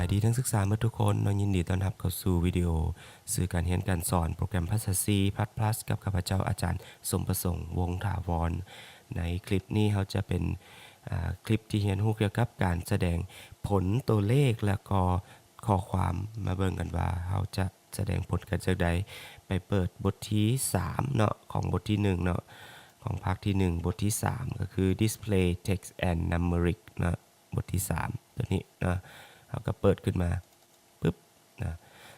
ายดีทั้งศึกษาทุกคนยินดีต้อนรับเข้าสู่วิดีโอสื่อการเรียนการสอนโปรแกรมภาษา C++ กับข้าพเจ้าอาจารย์สมประสงค์วงศ์ถาวรในคลิปนี้เขาจะเป็นคลิปที่เรียนรู้เกี่ยวกับการแสดงผลตัวเลขและก็ข้อความมาเบิ่งกันว่าเขาจะแสดงผลกันจากใดไปเปิดบทที่3เนาะของบทที่1เนาะของภาคที่1บทที่3ก็คือ display text and numeric นะบทที่3ตัวนี้นะเราก็เปิดขึ้นมาปึ๊บนะ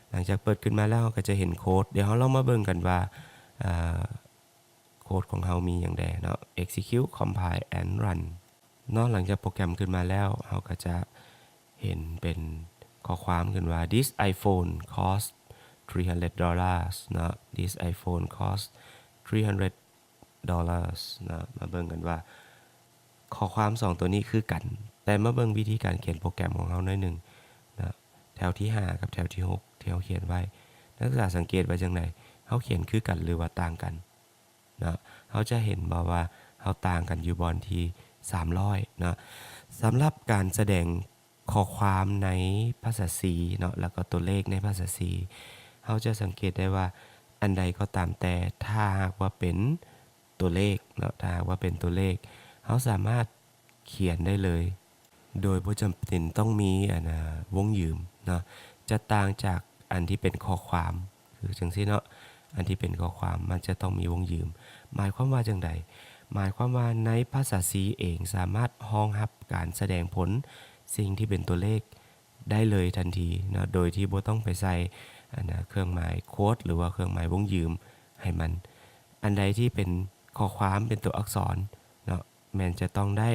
หลังจากเปิดขึ้นมาแล้วเราก็จะเห็นโค้ดเดี๋ยวเรามาเบิ่งกันว่าโค้ดของเรามีอย่างใดเนาะ execute compile and run เนาะหลังจากโปรแกรมขึ้นมาแล้วเราก็จะเห็นเป็นข้อความขึ้นว่า this iPhone cost $300 นะ this iPhone cost $300 นะมาเบิ่งกันว่าข้อความ2ตัวนี้คือกันแต่มาเบิ่งวิธีการเขียนโปรแกรมของเราหน่อยนึงนะแถวที่5กับแถวที่6ที่เราเขียนไว้นักศึกษาสังเกตไว้จังได๋เฮาเขียนคือกันหรือว่าต่างกันนะเฮาจะเห็นบ่ว่าเฮาต่างกันอยู่บอนที่300นะสำหรับการแสดงข้อความในภาษา C เนาะแล้วก็ตัวเลขในภาษา C เฮาจะสังเกตได้ว่าอันใดก็ตามแต่ถ้าหากว่าเป็นตัวเลขเนาะถ้าหากว่าเป็นตัวเลขเฮาสามารถเขียนได้เลยโดยบ่จำเป็นต้องมีวงยืมเนาะจะต่างจากอันที่เป็นข้อความคือจังซี่เนาะอันที่เป็นข้อความมันจะต้องมีวงยืมหมายความว่าจังไดหมายความว่าในภาษา C เองสามารถรองรับการแสดงผลสิ่งที่เป็นตัวเลขได้เลยทันทีเนาะโดยที่บ่ต้องไปใส่เครื่องหมายโค้ดหรือว่าเครื่องหมายวงยืมให้มันอันใดที่เป็นข้อความเป็นตัวอักษรเนาะแม่นจะต้องได้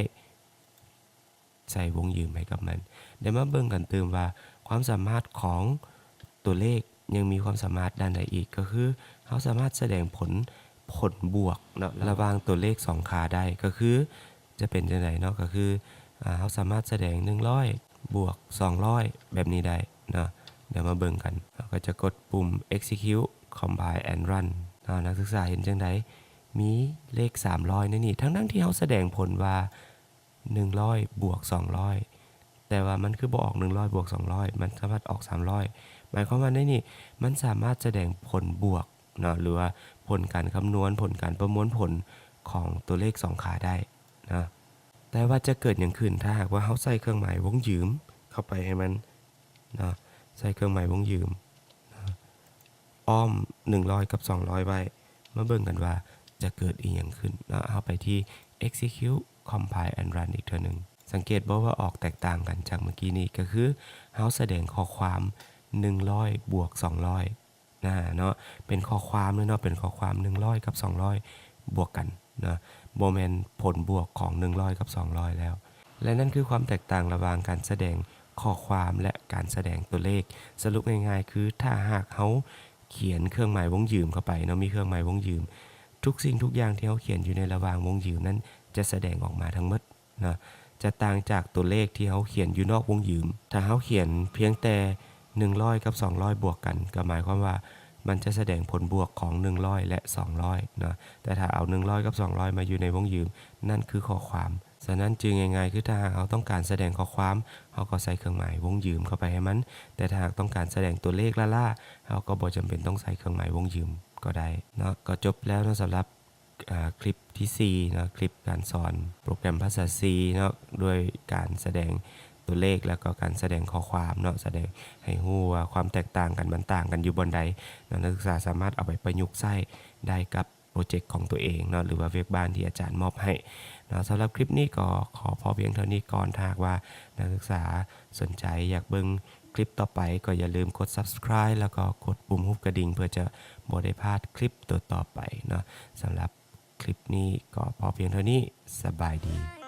ใส่วงยืมให้กับมันเดี๋ยวมาเบิ่งกันเติมว่าความสามารถของตัวเลขยังมีความสามารถด้านใดอีกก็คือเขาสามารถแสดงผลบวกเนาะระหว่างตัวเลข2ค่าได้ก็คือจะเป็นจังได๋เนาะก็คือเขาสามารถแสดง100บวก200แบบนี้ได้เนาะเดี๋ยวมาเบิ่งกันเราก็จะกดปุ่ม execute compile and run นักศึกษาเห็นจังได๋มีเลข300ในนี่ทั้งที่เขาแสดงผลว่า100บวก200แต่ว่ามันคือบ่ออก100บวก200มันสามารถออก300หมายความว่าในนี่มันสามารถแสดงผลบวกเนาะหรือว่าผลการคำนวณผลการประมวลผลของตัวเลข2ค่าได้นะแต่ว่าจะเกิดหยังขึ้นถ้าหากว่าเฮาใส่เครื่องหมายวงยืมเข้าไปให้มันเนาะใส่เครื่องหมายวงยืมอ้อม100กับ200ไว้มาเบิ่งกันว่าจะเกิดอีหยังขึ้นเนาะเฮาไปที่ execute compile and run อีกเทื่อนึงสังเกตบ่ว่าออกแตกต่างกันจากเมื่อกี้นี้ก็คือเฮาแสดงข้อความ100บวก200เนาะเป็นข้อความเลยเนาะเป็นข้อความ100กับ200บวกกันนะบ่แม่นผลบวกของ100กับ200แล้วและนั่นคือความแตกต่างระหว่างการแสดงข้อความและการแสดงตัวเลขสรุปง่ายๆคือถ้าหากเฮาเขียนเครื่องหมายวงยืมเข้าไปเนาะมีเครื่องหมายวงยืมทุกสิ่งทุกอย่างที่เฮาเขียนอยู่ในระหว่างวงยืมนั้นจะแสดงออกมาทั้งหมดนะจะต่างจากตัวเลขที่เฮาเขียนอยู่นอกวงยืมถ้าเฮาเขียนเพียงแต่100กับ200บวกกันก็หมายความว่ามันจะแสดงผลบวกของ100และ200นะแต่ถ้าเอา100กับ200มาอยู่ในวงยืมนั่นคือข้อความฉะนั้นจึงง่ายๆคือถ้าหากเราต้องการแสดงข้อความเราก็ใส่เครื่องหมายวงยืมเข้าไปให้มันแต่ถ้าหากต้องการแสดงตัวเลขล่าๆเราก็บ่จำเป็นต้องใส่เครื่องหมายวงยืมก็ได้เนาะก็จบแล้วนะสำหรับคลิปที่4นะคลิปการสอนโปรแกรมภาษา C เนาะด้วยการแสดงตัวเลขแล้วก็การแสดงข้อความเนาะแสดงให้รู้ว่าความแตกต่างกันมันต่างกันอยู่บนใดนักศึกษาสามารถเอาไปประยุกต์ใช้ได้กับโปรเจกต์ของตัวเองเนาะหรือว่าเวียกบ้านที่อาจารย์มอบให้นะสำหรับคลิปนี้ก็ขอพอเพียงเท่านี้ก่อนถ้าหากว่านักศึกษาสนใจอยากเบิ่งคลิปต่อไปก็อย่าลืมกด Subscribe แล้วก็กดปุ่มรูปกระดิ่งเพื่อจะบ่ได้พลาดคลิปต่อๆไปเนาะสำหรับคลิปนี้ก็พอเพียงเท่านี้สบายดี